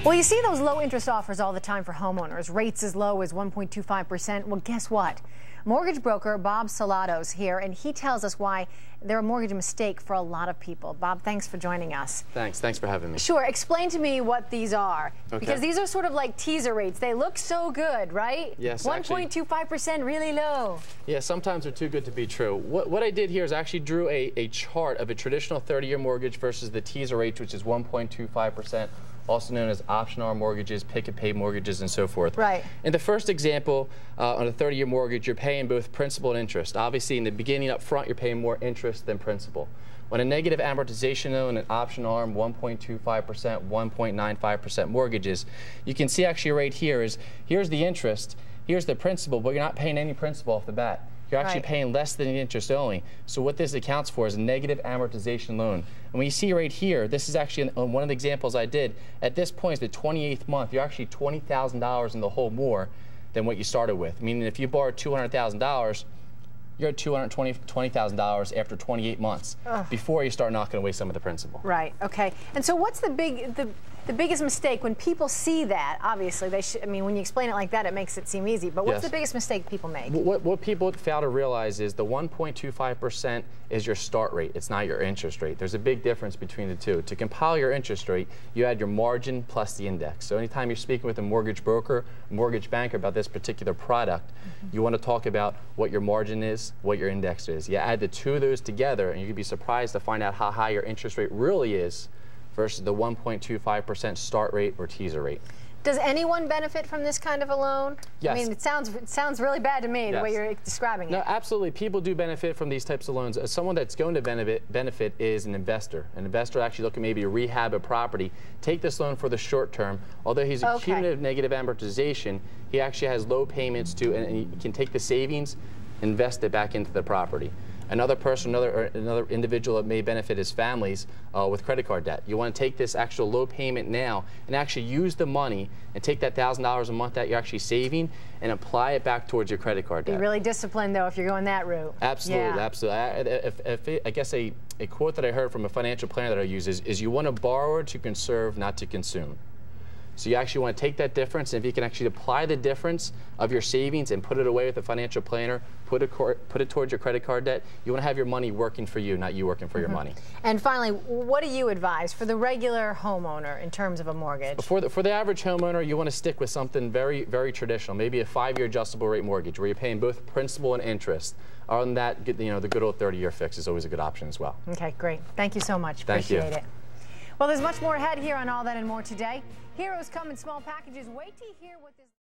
Well, you see those low interest offers all the time for homeowners, rates as low as 1.25%. Well, guess what? Mortgage broker Bob Salato's here, and he tells us why they're a mortgage mistake for a lot of people. Bob, thanks for joining us. Thanks for having me. Sure. Explain to me what these are. Okay. Because these are sort of like teaser rates. They look so good, right? Yes. 1.25%, really low. Yeah, sometimes they're too good to be true. What I did here is I actually drew a chart of a traditional 30-year mortgage versus the teaser rate, which is 1.25%. Also known as option arm mortgages, pick and pay mortgages, and so forth. Right. In the first example, on a 30-year mortgage, you're paying both principal and interest. Obviously, in the beginning up front, you're paying more interest than principal. When a negative amortization loan and option arm, 1.25%, 1.95% mortgages, you can see actually right here is, here's the interest, here's the principal, but you're not paying any principal off the bat. You're actually paying less than the interest only. So what this accounts for is a negative amortization loan. And when you see right here, this is actually one of the examples I did. At this point, it's the 28th month. You're actually $20,000 in the hole more than what you started with. Meaning if you borrowed $200,000, you're at $220,000 after 28 months before you start knocking away some of the principal. Right. Okay. And so what's the biggest mistake when people see that? Obviously, they should. I mean, when you explain it like that, it makes it seem easy. But what's the biggest mistake people make? What people fail to realize is the 1.25% is your start rate. It's not your interest rate. There's a big difference between the two. To compile your interest rate, you add your margin plus the index. So anytime you're speaking with a mortgage broker, mortgage banker about this particular product, you want to talk about what your margin is, what your index is. You add the two of those together, and you'd be surprised to find out how high your interest rate really is versus the 1.25% start rate or teaser rate. Does anyone benefit from this kind of a loan? Yes. I mean, it sounds really bad to me, the way you're describing it. No, absolutely. People do benefit from these types of loans. Someone that's going to benefit is an investor. An investor actually looking maybe to rehab a property. Take this loan for the short term. Although he's a cumulative negative amortization, he actually has low payments too, and he can take the savings, invest it back into the property. Another person, another individual that may benefit is families with credit card debt. You want to take this actual low payment now and actually use the money and take that $1,000 a month that you're actually saving and apply it back towards your credit card debt. Be really disciplined, though, if you're going that route. Absolutely, absolutely. I guess a quote that I heard from a financial planner that I use is you want to borrow to conserve, not to consume. So you actually want to take that difference, and if you can actually apply the difference of your savings and put it away with a financial planner, put it towards your credit card debt, you want to have your money working for you, not you working for your money. And finally, what do you advise for the regular homeowner in terms of a mortgage? For the average homeowner, you want to stick with something very, very traditional, maybe a 5-year adjustable rate mortgage where you're paying both principal and interest. Other than that, the good old 30-year fix is always a good option as well. Okay, great. Thank you so much. Appreciate it. Well, there's much more ahead here on All That and More today. Heroes come in small packages. Wait to hear what this